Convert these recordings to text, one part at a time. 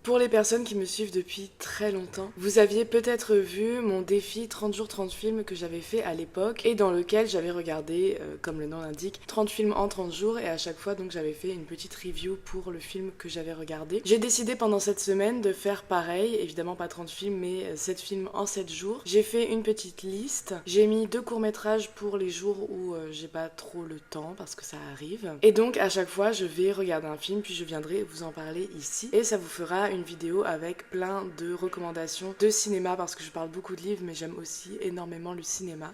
Pour les personnes qui me suivent depuis très longtemps, vous aviez peut-être vu mon défi 30 jours 30 films que j'avais fait à l'époque et dans lequel j'avais regardé, comme le nom l'indique, 30 films en 30 jours et à chaque fois donc j'avais fait une petite review pour le film que j'avais regardé. J'ai décidé pendant cette semaine de faire pareil, évidemment pas 30 films mais 7 films en 7 jours. J'ai fait une petite liste, j'ai mis 2 courts-métrages pour les jours où j'ai pas trop le temps parce que ça arrive. Et donc à chaque fois je vais regarder un film puis je viendrai vous en parler ici et ça vous fera une vidéo avec plein de recommandations de cinéma parce que je parle beaucoup de livres mais j'aime aussi énormément le cinéma.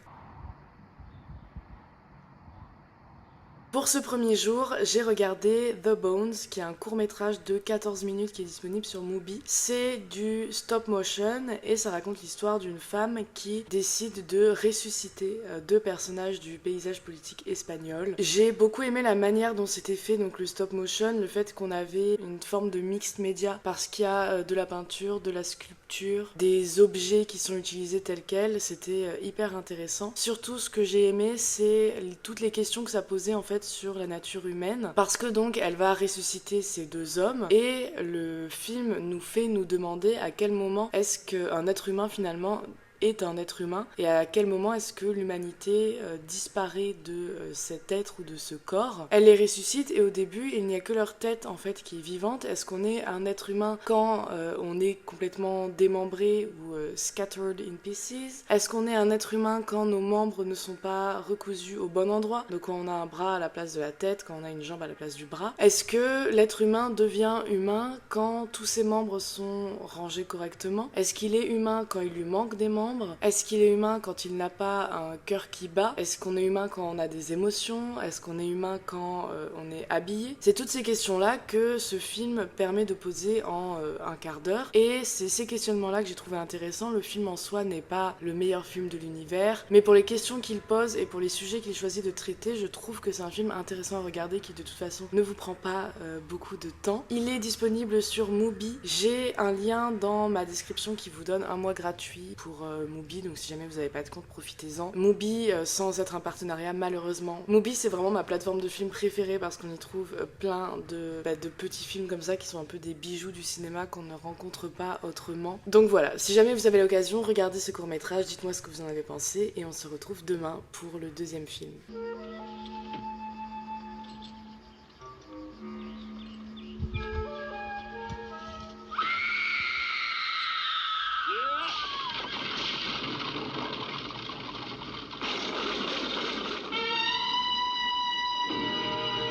Pour ce premier jour, j'ai regardé The Bones, qui est un court-métrage de 14 minutes qui est disponible sur Mubi. C'est du stop motion et ça raconte l'histoire d'une femme qui décide de ressusciter deux personnages du paysage politique espagnol. J'ai beaucoup aimé la manière dont c'était fait, donc le stop motion, le fait qu'on avait une forme de mixed média parce qu'il y a de la peinture, de la sculpture, des objets qui sont utilisés tels quels, c'était hyper intéressant. Surtout ce que j'ai aimé, c'est toutes les questions que ça posait en fait sur la nature humaine parce que donc elle va ressusciter ces deux hommes et le film nous fait nous demander à quel moment est-ce qu'un être humain finalement est un être humain et à quel moment est-ce que l'humanité disparaît de cet être ou de ce corps. Elle les ressuscite et au début il n'y a que leur tête en fait qui est vivante. Est-ce qu'on est un être humain quand on est complètement démembré ou scattered in pieces? Est-ce qu'on est un être humain quand nos membres ne sont pas recousus au bon endroit? Donc quand on a un bras à la place de la tête, quand on a une jambe à la place du bras. Est-ce que l'être humain devient humain quand tous ses membres sont rangés correctement? Est-ce qu'il est humain quand il lui manque des membres? Est-ce qu'il est humain quand il n'a pas un cœur qui bat? Est-ce qu'on est humain quand on a des émotions? Est-ce qu'on est humain quand on est habillé? C'est toutes ces questions-là que ce film permet de poser en un quart d'heure. Et c'est ces questionnements-là que j'ai trouvé intéressants. Le film en soi n'est pas le meilleur film de l'univers, mais pour les questions qu'il pose et pour les sujets qu'il choisit de traiter, je trouve que c'est un film intéressant à regarder qui de toute façon ne vous prend pas beaucoup de temps. Il est disponible sur Mubi. J'ai un lien dans ma description qui vous donne un mois gratuit pour Mubi, donc si jamais vous n'avez pas de compte, profitez-en. Mubi, sans être un partenariat, malheureusement. Mubi, c'est vraiment ma plateforme de films préférée parce qu'on y trouve plein de petits films comme ça qui sont un peu des bijoux du cinéma qu'on ne rencontre pas autrement. Donc voilà, si jamais vous avez l'occasion, regardez ce court-métrage, dites-moi ce que vous en avez pensé et on se retrouve demain pour le deuxième film.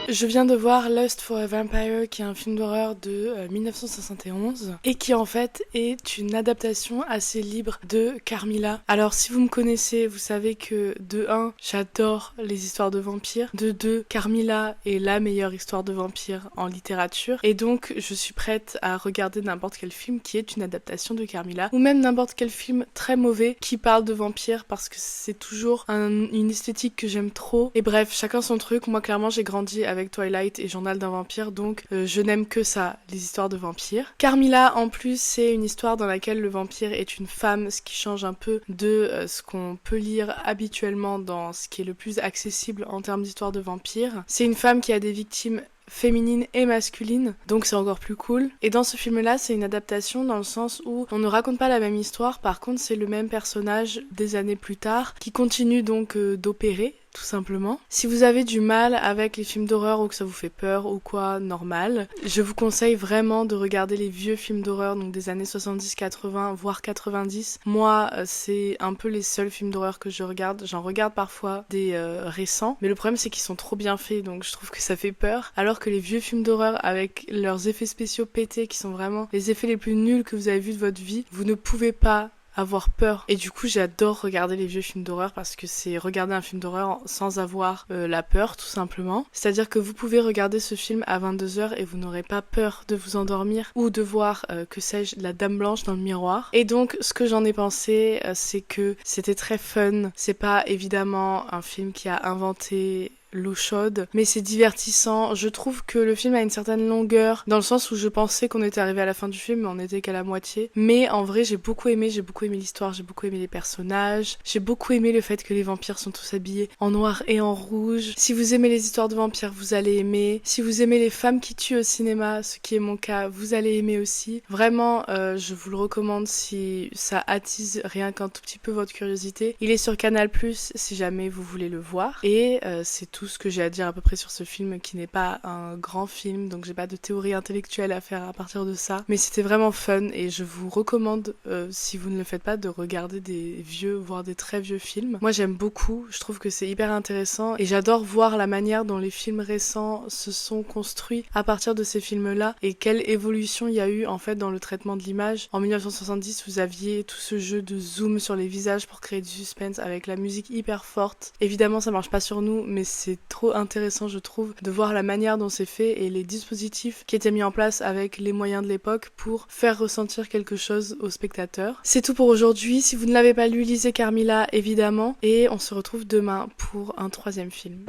Je viens de voir Lust for a Vampire, qui est un film d'horreur de 1971 et qui en fait est une adaptation assez libre de Carmilla. Alors si vous me connaissez, vous savez que de 1, j'adore les histoires de vampires, de 2, Carmilla est la meilleure histoire de vampire en littérature et donc je suis prête à regarder n'importe quel film qui est une adaptation de Carmilla ou même n'importe quel film très mauvais qui parle de vampires parce que c'est toujours une esthétique que j'aime trop. Et bref, chacun son truc. Moi clairement j'ai grandi avec Twilight et Journal d'un vampire, donc je n'aime que ça, les histoires de vampires. Carmilla, en plus, c'est une histoire dans laquelle le vampire est une femme, ce qui change un peu de ce qu'on peut lire habituellement dans ce qui est le plus accessible en termes d'histoire de vampire. C'est une femme qui a des victimes féminine et masculine, donc c'est encore plus cool. Et dans ce film-là, c'est une adaptation dans le sens où on ne raconte pas la même histoire, par contre c'est le même personnage des années plus tard qui continue donc d'opérer tout simplement. Si vous avez du mal avec les films d'horreur ou que ça vous fait peur ou quoi, normal, je vous conseille vraiment de regarder les vieux films d'horreur, donc des années 70, 80, voire 90. Moi, c'est un peu les seuls films d'horreur que je regarde. J'en regarde parfois des récents, mais le problème c'est qu'ils sont trop bien faits, donc je trouve que ça fait peur. Alors que les vieux films d'horreur avec leurs effets spéciaux pétés, qui sont vraiment les effets les plus nuls que vous avez vus de votre vie, vous ne pouvez pas avoir peur. Et du coup j'adore regarder les vieux films d'horreur parce que c'est regarder un film d'horreur sans avoir la peur tout simplement. C'est-à-dire que vous pouvez regarder ce film à 22h et vous n'aurez pas peur de vous endormir ou de voir que sais-je, la dame blanche dans le miroir. Et donc ce que j'en ai pensé c'est que c'était très fun. C'est pas évidemment un film qui a inventé l'eau chaude, mais c'est divertissant. Je trouve que le film a une certaine longueur, dans le sens où je pensais qu'on était arrivé à la fin du film, mais on n'était qu'à la moitié. Mais en vrai, j'ai beaucoup aimé l'histoire, j'ai beaucoup aimé les personnages, j'ai beaucoup aimé le fait que les vampires sont tous habillés en noir et en rouge. Si vous aimez les histoires de vampires, vous allez aimer. Si vous aimez les femmes qui tuent au cinéma, ce qui est mon cas, vous allez aimer aussi. Vraiment, je vous le recommande si ça attise rien qu'un tout petit peu votre curiosité. Il est sur Canal+, si jamais vous voulez le voir. Et c'est tout ce que j'ai à dire à peu près sur ce film, qui n'est pas un grand film, donc j'ai pas de théorie intellectuelle à faire à partir de ça. Mais c'était vraiment fun et je vous recommande, si vous ne le faites pas, de regarder des vieux, voire des très vieux films. Moi j'aime beaucoup, je trouve que c'est hyper intéressant et j'adore voir la manière dont les films récents se sont construits à partir de ces films-là et quelle évolution il y a eu en fait dans le traitement de l'image. En 1970, vous aviez tout ce jeu de zoom sur les visages pour créer du suspense avec la musique hyper forte. Évidemment, ça marche pas sur nous, mais c'est trop intéressant, je trouve, de voir la manière dont c'est fait et les dispositifs qui étaient mis en place avec les moyens de l'époque pour faire ressentir quelque chose aux spectateurs. C'est tout pour aujourd'hui. Si vous ne l'avez pas lu, lisez Carmilla, évidemment, et on se retrouve demain pour un 3e film.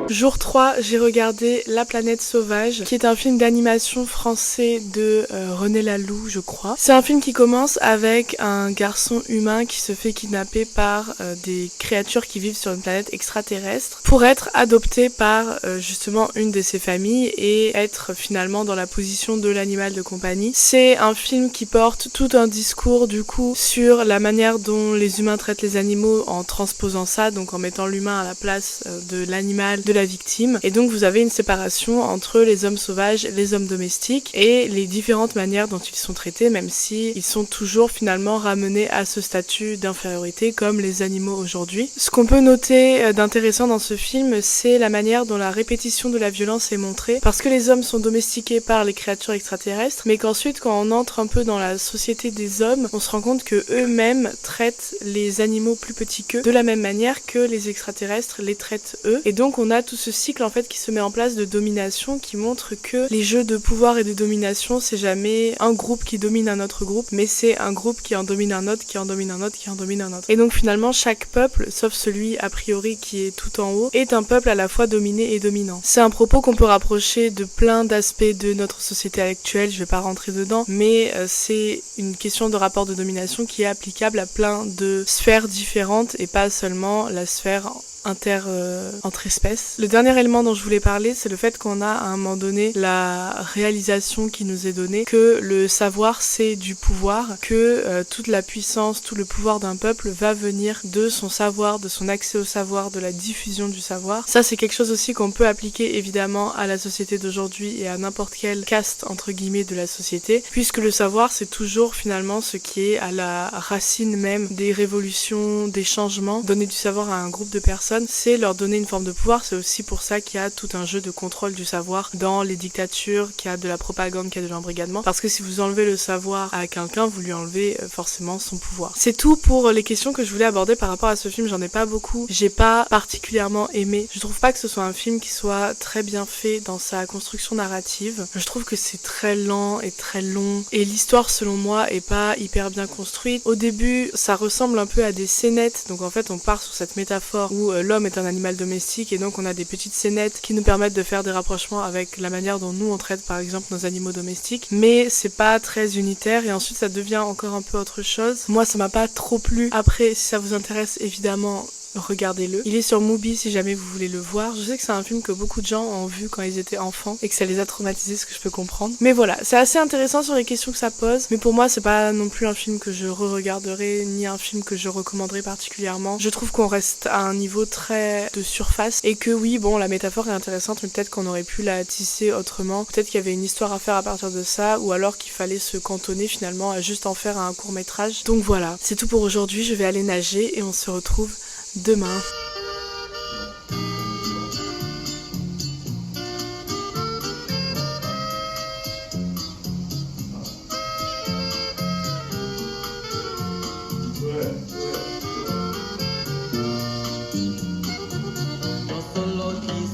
Jour 3, j'ai regardé La Planète Sauvage, qui est un film d'animation français de René Laloux, je crois. C'est un film qui commence avec un garçon humain qui se fait kidnapper par des créatures qui vivent sur une planète extraterrestre pour être adopté par justement une de ses familles et être finalement dans la position de l'animal de compagnie. C'est un film qui porte tout un discours du coup sur la manière dont les humains traitent les animaux en transposant ça, donc en mettant l'humain à la place de l'animal, de la victime. Et donc vous avez une séparation entre les hommes sauvages, les hommes domestiques et les différentes manières dont ils sont traités, même si ils sont toujours finalement ramenés à ce statut d'infériorité comme les animaux aujourd'hui. Ce qu'on peut noter d'intéressant dans ce film, c'est la manière dont la répétition de la violence est montrée, parce que les hommes sont domestiqués par les créatures extraterrestres, mais qu'ensuite quand on entre un peu dans la société des hommes, on se rend compte que eux-mêmes traitent les animaux plus petits qu'eux de la même manière que les extraterrestres les traitent eux. Et donc on a tout ce cycle en fait qui se met en place de domination, qui montre que les jeux de pouvoir et de domination, c'est jamais un groupe qui domine un autre groupe, mais c'est un groupe qui en domine un autre, qui en domine un autre, qui en domine un autre. Et donc finalement chaque peuple, sauf celui a priori qui est tout en haut, est un peuple à la fois dominé et dominant. C'est un propos qu'on peut rapprocher de plein d'aspects de notre société actuelle, je vais pas rentrer dedans, mais c'est une question de rapport de domination qui est applicable à plein de sphères différentes et pas seulement la sphère entre espèces. Le dernier élément dont je voulais parler, c'est le fait qu'on a à un moment donné la réalisation qui nous est donnée que le savoir c'est du pouvoir, que toute la puissance, tout le pouvoir d'un peuple va venir de son savoir, de son accès au savoir, de la diffusion du savoir. Ça c'est quelque chose aussi qu'on peut appliquer évidemment à la société d'aujourd'hui et à n'importe quelle caste entre guillemets de la société, puisque le savoir c'est toujours finalement ce qui est à la racine même des révolutions, des changements. Donner du savoir à un groupe de personnes, c'est leur donner une forme de pouvoir. C'est aussi pour ça qu'il y a tout un jeu de contrôle du savoir dans les dictatures, qu'il y a de la propagande, qu'il y a de l'embrigadement, parce que si vous enlevez le savoir à quelqu'un, vous lui enlevez forcément son pouvoir. C'est tout pour les questions que je voulais aborder par rapport à ce film. J'en ai pas beaucoup, j'ai pas particulièrement aimé. Je trouve pas que ce soit un film qui soit très bien fait dans sa construction narrative. Je trouve que c'est très lent et très long, et l'histoire selon moi est pas hyper bien construite. Au début ça ressemble un peu à des scénettes, donc en fait on part sur cette métaphore où l'homme est un animal domestique et donc on a des petites scénettes qui nous permettent de faire des rapprochements avec la manière dont nous on traite par exemple nos animaux domestiques, mais c'est pas très unitaire et ensuite ça devient encore un peu autre chose. Moi ça m'a pas trop plu. Après si ça vous intéresse évidemment regardez-le. Il est sur Mubi si jamais vous voulez le voir. Je sais que c'est un film que beaucoup de gens ont vu quand ils étaient enfants et que ça les a traumatisés, ce que je peux comprendre. Mais voilà, c'est assez intéressant sur les questions que ça pose, mais pour moi c'est pas non plus un film que je re-regarderai, ni un film que je recommanderai particulièrement. Je trouve qu'on reste à un niveau très de surface et que oui, bon, la métaphore est intéressante, mais peut-être qu'on aurait pu la tisser autrement. Peut-être qu'il y avait une histoire à faire à partir de ça, ou alors qu'il fallait se cantonner finalement à juste en faire un court-métrage. Donc voilà, c'est tout pour aujourd'hui, je vais aller nager et on se retrouve demain. Yo solo quise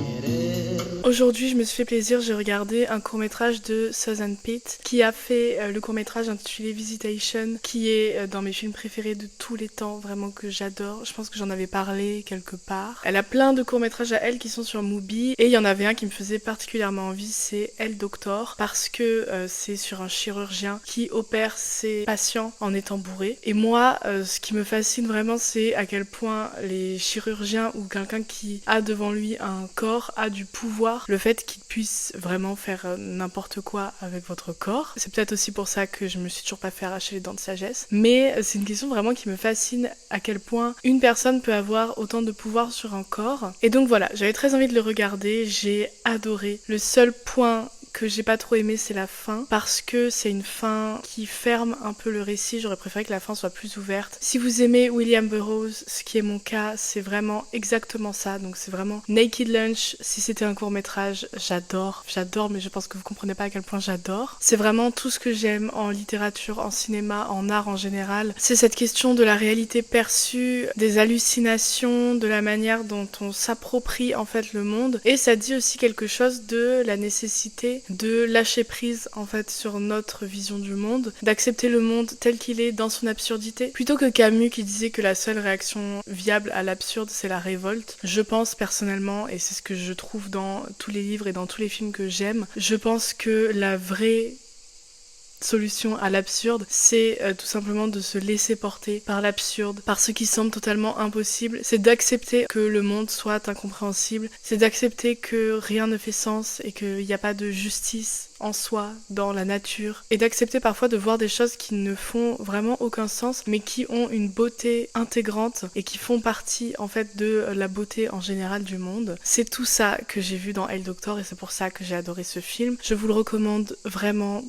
querer Aujourd'hui, je me suis fait plaisir, j'ai regardé un court-métrage de Susan Pitt qui a fait le court-métrage intitulé Visitation, qui est dans mes films préférés de tous les temps, vraiment que j'adore. Je pense que j'en avais parlé quelque part. Elle a plein de courts-métrages à elle qui sont sur Mubi, et il y en avait un qui me faisait particulièrement envie, c'est Elle Doctor, parce que c'est sur un chirurgien qui opère ses patients en étant bourré. Et moi, ce qui me fascine vraiment, c'est à quel point les chirurgiens ou quelqu'un qui a devant lui un corps a du pouvoir, le fait qu'il puisse vraiment faire n'importe quoi avec votre corps. C'est peut-être aussi pour ça que je me suis toujours pas fait arracher les dents de sagesse, mais c'est une question vraiment qui me fascine, à quel point une personne peut avoir autant de pouvoir sur un corps. Et donc voilà, j'avais très envie de le regarder, j'ai adoré. Le seul point que j'ai pas trop aimé, c'est la fin, parce que c'est une fin qui ferme un peu le récit. J'aurais préféré que la fin soit plus ouverte. Si vous aimez William Burroughs, ce qui est mon cas, c'est vraiment exactement ça. Donc c'est vraiment Naked Lunch. Si c'était un court-métrage, j'adore, mais je pense que vous comprenez pas à quel point j'adore. C'est vraiment tout ce que j'aime en littérature, en cinéma, en art en général. C'est cette question de la réalité perçue, des hallucinations, de la manière dont on s'approprie en fait le monde. Et ça dit aussi quelque chose de la nécessité de lâcher prise en fait sur notre vision du monde, d'accepter le monde tel qu'il est dans son absurdité, plutôt que Camus qui disait que la seule réaction viable à l'absurde c'est la révolte. Je pense personnellement, et c'est ce que je trouve dans tous les livres et dans tous les films que j'aime, je pense que la vraie solution à l'absurde, c'est tout simplement de se laisser porter par l'absurde, par ce qui semble totalement impossible. C'est d'accepter que le monde soit incompréhensible, c'est d'accepter que rien ne fait sens et qu'il n'y a pas de justice en soi, dans la nature, et d'accepter parfois de voir des choses qui ne font vraiment aucun sens, mais qui ont une beauté intégrante et qui font partie en fait de la beauté en général du monde. C'est tout ça que j'ai vu dans Elle Doctor et c'est pour ça que j'ai adoré ce film. Je vous le recommande vraiment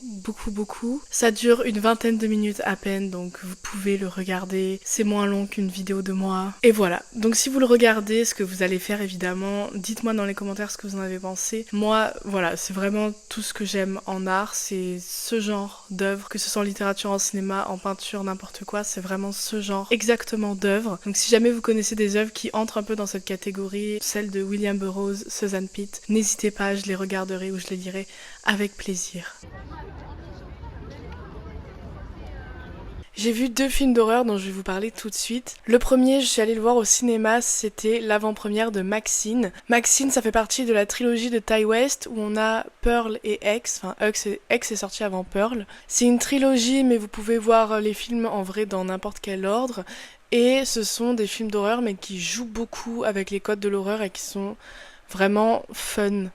beaucoup. Ça dure une 20aine de minutes à peine, donc vous pouvez le regarder. C'est moins long qu'une vidéo de moi. Et voilà. Donc si vous le regardez, ce que vous allez faire évidemment, dites-moi dans les commentaires ce que vous en avez pensé. Moi, voilà, c'est vraiment tout ce que j'aime en art, c'est ce genre d'œuvre, que ce soit en littérature, en cinéma, en peinture, n'importe quoi, c'est vraiment ce genre exactement d'œuvre. Donc si jamais vous connaissez des œuvres qui entrent un peu dans cette catégorie, celle de William Burroughs, Susan Pitt, n'hésitez pas, je les regarderai ou je les lirai avec plaisir. J'ai vu 2 films d'horreur dont je vais vous parler tout de suite. Le premier, je suis allée le voir au cinéma, c'était l'avant-première de Maxine. Maxine, ça fait partie de la trilogie de Ty West où on a Pearl et X. Enfin, X est sorti avant Pearl. C'est une trilogie, mais vous pouvez voir les films en vrai dans n'importe quel ordre. Et ce sont des films d'horreur, mais qui jouent beaucoup avec les codes de l'horreur et qui sont vraiment fun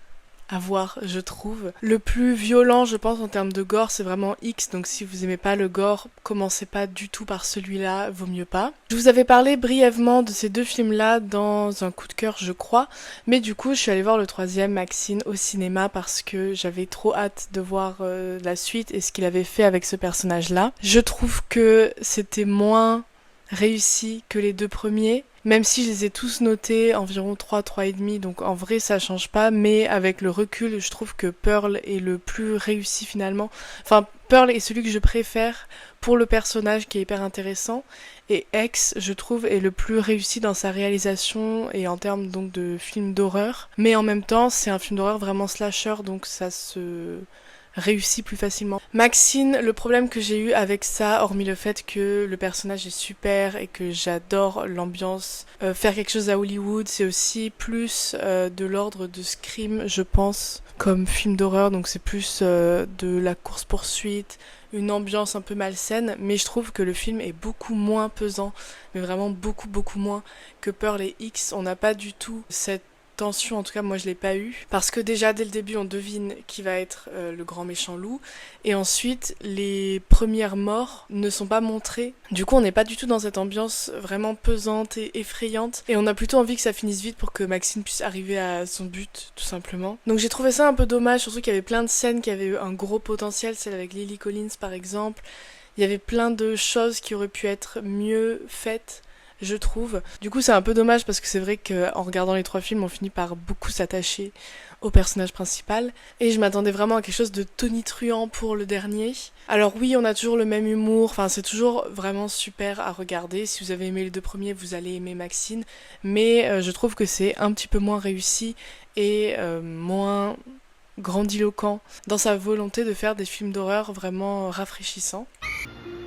à voir, je trouve. Le plus violent, je pense, en termes de gore, c'est vraiment X, donc si vous aimez pas le gore, commencez pas du tout par celui-là, vaut mieux pas. Je vous avais parlé brièvement de ces 2 films-là dans un coup de cœur, je crois, mais du coup, je suis allée voir le 3e, Maxine, au cinéma parce que j'avais trop hâte de voir la suite et ce qu'il avait fait avec ce personnage-là. Je trouve que c'était moins réussi que les 2 premiers, même si je les ai tous notés environ 3,5, donc en vrai ça change pas, mais avec le recul je trouve que Pearl est le plus réussi finalement. Enfin, Pearl est celui que je préfère pour le personnage qui est hyper intéressant, et X je trouve est le plus réussi dans sa réalisation et en termes donc de film d'horreur, mais en même temps c'est un film d'horreur vraiment slasher, donc ça se réussit plus facilement. Maxine, le problème que j'ai eu avec ça, hormis le fait que le personnage est super et que j'adore l'ambiance, faire quelque chose à Hollywood, c'est aussi plus de l'ordre de Scream, je pense, comme film d'horreur, donc c'est plus de la course-poursuite, une ambiance un peu malsaine, mais je trouve que le film est beaucoup moins pesant, mais vraiment beaucoup moins que Pearl et X. On n'a pas du tout cette tension, en tout cas moi je l'ai pas eu, parce que déjà dès le début on devine qui va être le grand méchant loup, et ensuite les premières morts ne sont pas montrées, du coup on n'est pas du tout dans cette ambiance vraiment pesante et effrayante, et on a plutôt envie que ça finisse vite pour que Maxine puisse arriver à son but tout simplement. Donc j'ai trouvé ça un peu dommage, surtout qu'il y avait plein de scènes qui avaient eu un gros potentiel, celle avec Lily Collins par exemple. Il y avait plein de choses qui auraient pu être mieux faites, je trouve. Du coup c'est un peu dommage parce que c'est vrai qu'en regardant les 3 films on finit par beaucoup s'attacher au personnage principal, et je m'attendais vraiment à quelque chose de tonitruant pour le dernier. Alors oui, on a toujours le même humour, enfin c'est toujours vraiment super à regarder. Si vous avez aimé les 2 premiers, vous allez aimer Maxine, mais je trouve que c'est un petit peu moins réussi et moins grandiloquent dans sa volonté de faire des films d'horreur vraiment rafraîchissants.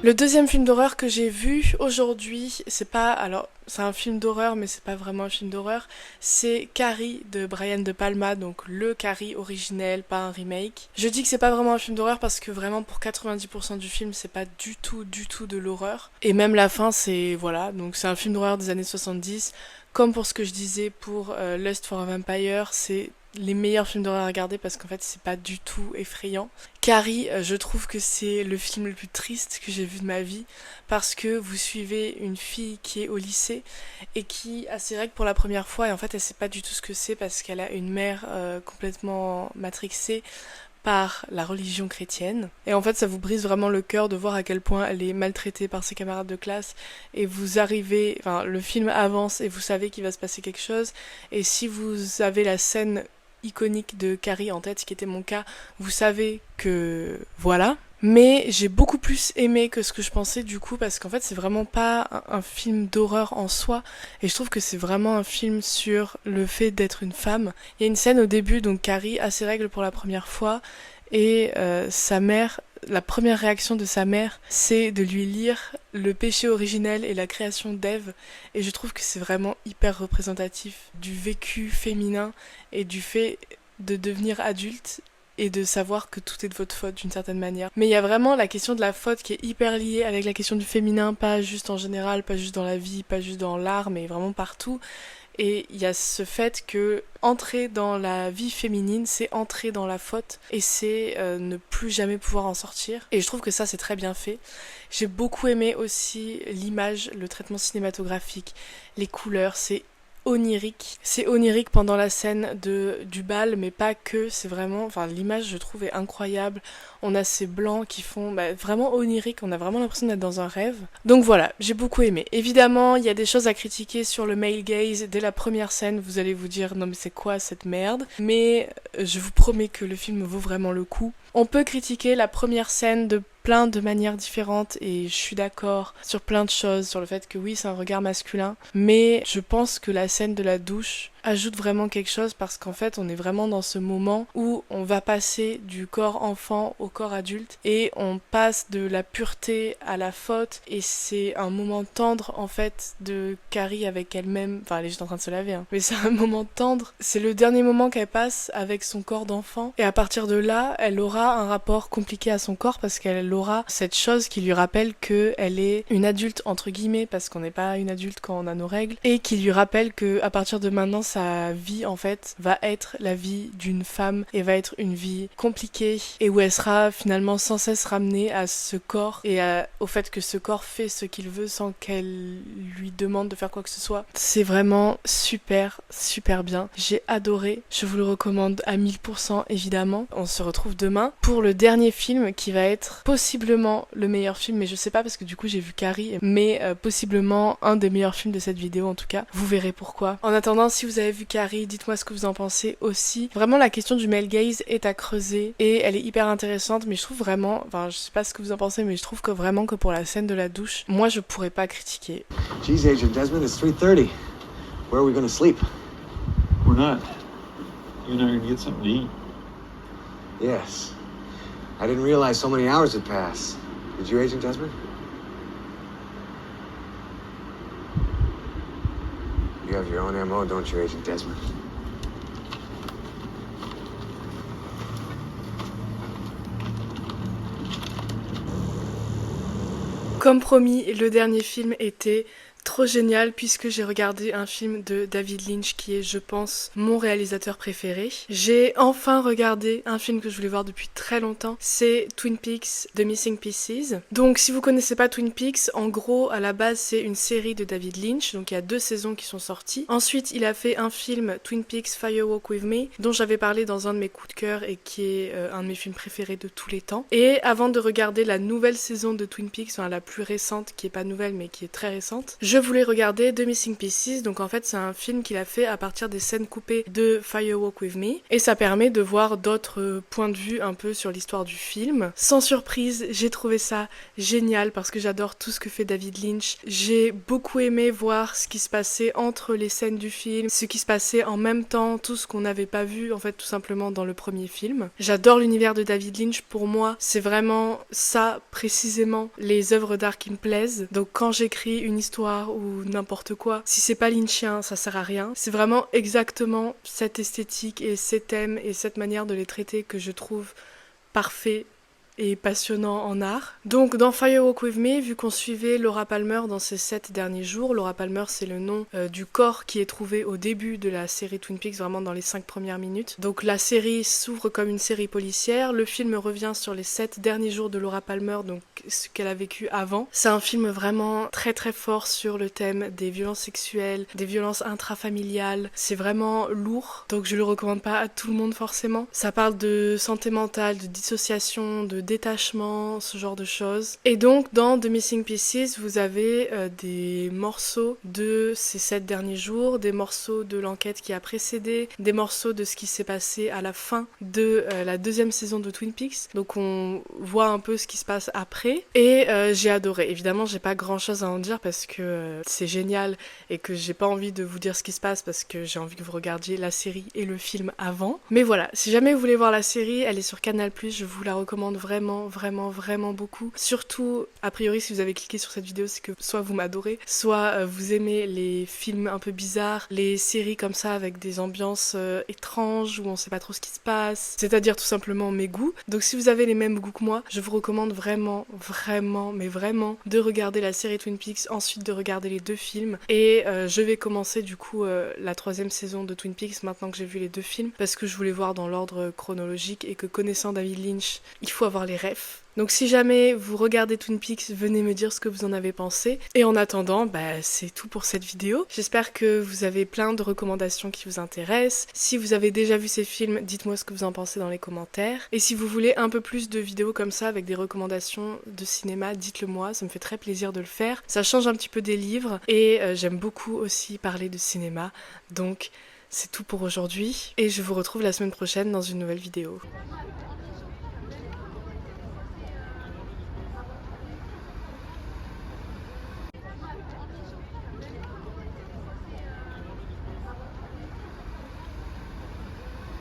Le deuxième film d'horreur que j'ai vu aujourd'hui, c'est un film d'horreur, mais c'est pas vraiment un film d'horreur, c'est Carrie de Brian De Palma, donc le Carrie originel, pas un remake. Je dis que c'est pas vraiment un film d'horreur parce que vraiment pour 90% du film, c'est pas du tout de l'horreur. Et même la fin, voilà, donc c'est un film d'horreur des années 70. Comme pour ce que je disais pour Lust for a Vampire, c'est les meilleurs films d'horreur à regarder parce qu'en fait c'est pas du tout effrayant. Carrie, je trouve que c'est le film le plus triste que j'ai vu de ma vie parce que vous suivez une fille qui est au lycée et qui a ses règles pour la première fois et en fait elle sait pas du tout ce que c'est parce qu'elle a une mère complètement matrixée par la religion chrétienne. Et en fait, ça vous brise vraiment le cœur de voir à quel point elle est maltraitée par ses camarades de classe. Et le film avance et vous savez qu'il va se passer quelque chose. Et si vous avez la scène iconique de Carrie en tête, ce qui était mon cas, vous savez que voilà. Mais j'ai beaucoup plus aimé que ce que je pensais du coup parce qu'en fait c'est vraiment pas un film d'horreur en soi et je trouve que c'est vraiment un film sur le fait d'être une femme. Il y a une scène au début, donc Carrie a ses règles pour la première fois et sa mère, la première réaction de sa mère c'est de lui lire le péché originel et la création d'Ève et je trouve que c'est vraiment hyper représentatif du vécu féminin et du fait de devenir adulte et de savoir que tout est de votre faute d'une certaine manière. Mais il y a vraiment la question de la faute qui est hyper liée avec la question du féminin, pas juste en général, pas juste dans la vie, pas juste dans l'art, mais vraiment partout. Et il y a ce fait que entrer dans la vie féminine, c'est entrer dans la faute et c'est ne plus jamais pouvoir en sortir. Et je trouve que ça, c'est très bien fait. J'ai beaucoup aimé aussi l'image, le traitement cinématographique, les couleurs, c'est onirique. C'est onirique pendant la scène du bal, mais pas que, c'est vraiment... Enfin, l'image, je trouve, est incroyable. On a ces blancs qui font vraiment onirique, on a vraiment l'impression d'être dans un rêve. Donc voilà, j'ai beaucoup aimé. Évidemment, il y a des choses à critiquer sur le male gaze. Dès la première scène, vous allez vous dire « Non mais c'est quoi cette merde ?» Mais je vous promets que le film vaut vraiment le coup. On peut critiquer la première scène de plein de manières différentes et je suis d'accord sur plein de choses, sur le fait que oui, c'est un regard masculin, mais je pense que la scène de la douche ajoute vraiment quelque chose parce qu'en fait on est vraiment dans ce moment où on va passer du corps enfant au corps adulte et on passe de la pureté à la faute et c'est un moment tendre en fait de Carrie avec elle-même, enfin elle est juste en train de se laver mais c'est un moment tendre, c'est le dernier moment qu'elle passe avec son corps d'enfant et à partir de là elle aura un rapport compliqué à son corps parce qu'elle aura cette chose qui lui rappelle qu'elle est une adulte entre guillemets parce qu'on n'est pas une adulte quand on a nos règles et qui lui rappelle que à partir de maintenant sa vie en fait va être la vie d'une femme et va être une vie compliquée et où elle sera finalement sans cesse ramenée à ce corps et au fait que ce corps fait ce qu'il veut sans qu'elle lui demande de faire quoi que ce soit. C'est vraiment super bien. J'ai adoré. Je vous le recommande à 1000% évidemment. On se retrouve demain pour le dernier film qui va être possiblement le meilleur film mais je sais pas parce que du coup j'ai vu Carrie mais possiblement un des meilleurs films de cette vidéo en tout cas. Vous verrez pourquoi. En attendant, si vous avez vu Carrie, dites-moi ce que vous en pensez aussi. Vraiment, la question du male gaze est à creuser et elle est hyper intéressante, mais je trouve vraiment, enfin, je sais pas ce que vous en pensez, mais je trouve que vraiment que pour la scène de la douche, moi, je pourrais pas critiquer. Geez, Agent Desmond, it's 3:30. Where are we gonna sleep? We're not. You and I are gonna get something to eat. Yes. I didn't realize so many hours had passed. Did you, Agent Desmond? You have your own MO, don't you, Agent Desmond? Comme promis, le dernier film était trop génial puisque j'ai regardé un film de David Lynch qui est, je pense, mon réalisateur préféré. J'ai enfin regardé un film que je voulais voir depuis très longtemps, c'est Twin Peaks The Missing Pieces. Donc si vous connaissez pas Twin Peaks, en gros à la base c'est une série de David Lynch, donc il y a 2 saisons qui sont sorties. Ensuite il a fait un film Twin Peaks Firewalk With Me, dont j'avais parlé dans un de mes coups de cœur et qui est un de mes films préférés de tous les temps. Et avant de regarder la nouvelle saison de Twin Peaks, enfin la plus récente, qui est pas nouvelle mais qui est très récente, je voulais regarder The Missing Pieces, donc en fait c'est un film qu'il a fait à partir des scènes coupées de Fire Walk With Me, et ça permet de voir d'autres points de vue un peu sur l'histoire du film. Sans surprise, j'ai trouvé ça génial parce que j'adore tout ce que fait David Lynch. J'ai beaucoup aimé voir ce qui se passait entre les scènes du film, ce qui se passait en même temps, tout ce qu'on n'avait pas vu en fait tout simplement dans le premier film. J'adore l'univers de David Lynch, pour moi c'est vraiment ça précisément les œuvres d'art qui me plaisent. Donc quand j'écris une histoire ou n'importe quoi, si c'est pas lynchien, ça sert à rien. C'est vraiment exactement cette esthétique et ces thèmes et cette manière de les traiter que je trouve parfait et passionnant en art. Donc dans Fire Walk With Me, vu qu'on suivait Laura Palmer dans ces 7 derniers jours, Laura Palmer c'est le nom du corps qui est trouvé au début de la série Twin Peaks, vraiment dans les 5 premières minutes. Donc la série s'ouvre comme une série policière, le film revient sur les 7 derniers jours de Laura Palmer, donc ce qu'elle a vécu avant. C'est un film vraiment très très fort sur le thème des violences sexuelles, des violences intrafamiliales. C'est vraiment lourd, donc je le recommande pas à tout le monde forcément. Ça parle de santé mentale, de dissociation, de détachement, ce genre de choses. Et donc dans The Missing Pieces, vous avez des morceaux de ces 7 derniers jours, des morceaux de l'enquête qui a précédé, des morceaux de ce qui s'est passé à la fin de la 2e saison de Twin Peaks. Donc on voit un peu ce qui se passe après. Et j'ai adoré. Évidemment, j'ai pas grand chose à en dire parce que c'est génial et que j'ai pas envie de vous dire ce qui se passe parce que j'ai envie que vous regardiez la série et le film avant. Mais voilà, si jamais vous voulez voir la série, elle est sur Canal+, je vous la recommande vraiment beaucoup. Surtout, a priori, si vous avez cliqué sur cette vidéo, c'est que soit vous m'adorez, soit vous aimez les films un peu bizarres, les séries comme ça avec des ambiances étranges où on sait pas trop ce qui se passe, c'est-à-dire tout simplement mes goûts. Donc si vous avez les mêmes goûts que moi, je vous recommande vraiment de regarder la série Twin Peaks, ensuite de regarder les 2 films. Et je vais commencer du coup la 3e saison de Twin Peaks maintenant que j'ai vu les 2 films, parce que je voulais voir dans l'ordre chronologique et que connaissant David Lynch, il faut avoir les refs. Donc si jamais vous regardez Twin Peaks, venez me dire ce que vous en avez pensé. Et en attendant, c'est tout pour cette vidéo. J'espère que vous avez plein de recommandations qui vous intéressent. Si vous avez déjà vu ces films, dites-moi ce que vous en pensez dans les commentaires. Et si vous voulez un peu plus de vidéos comme ça avec des recommandations de cinéma, dites-le moi, ça me fait très plaisir de le faire. Ça change un petit peu des livres et j'aime beaucoup aussi parler de cinéma. Donc c'est tout pour aujourd'hui et je vous retrouve la semaine prochaine dans une nouvelle vidéo.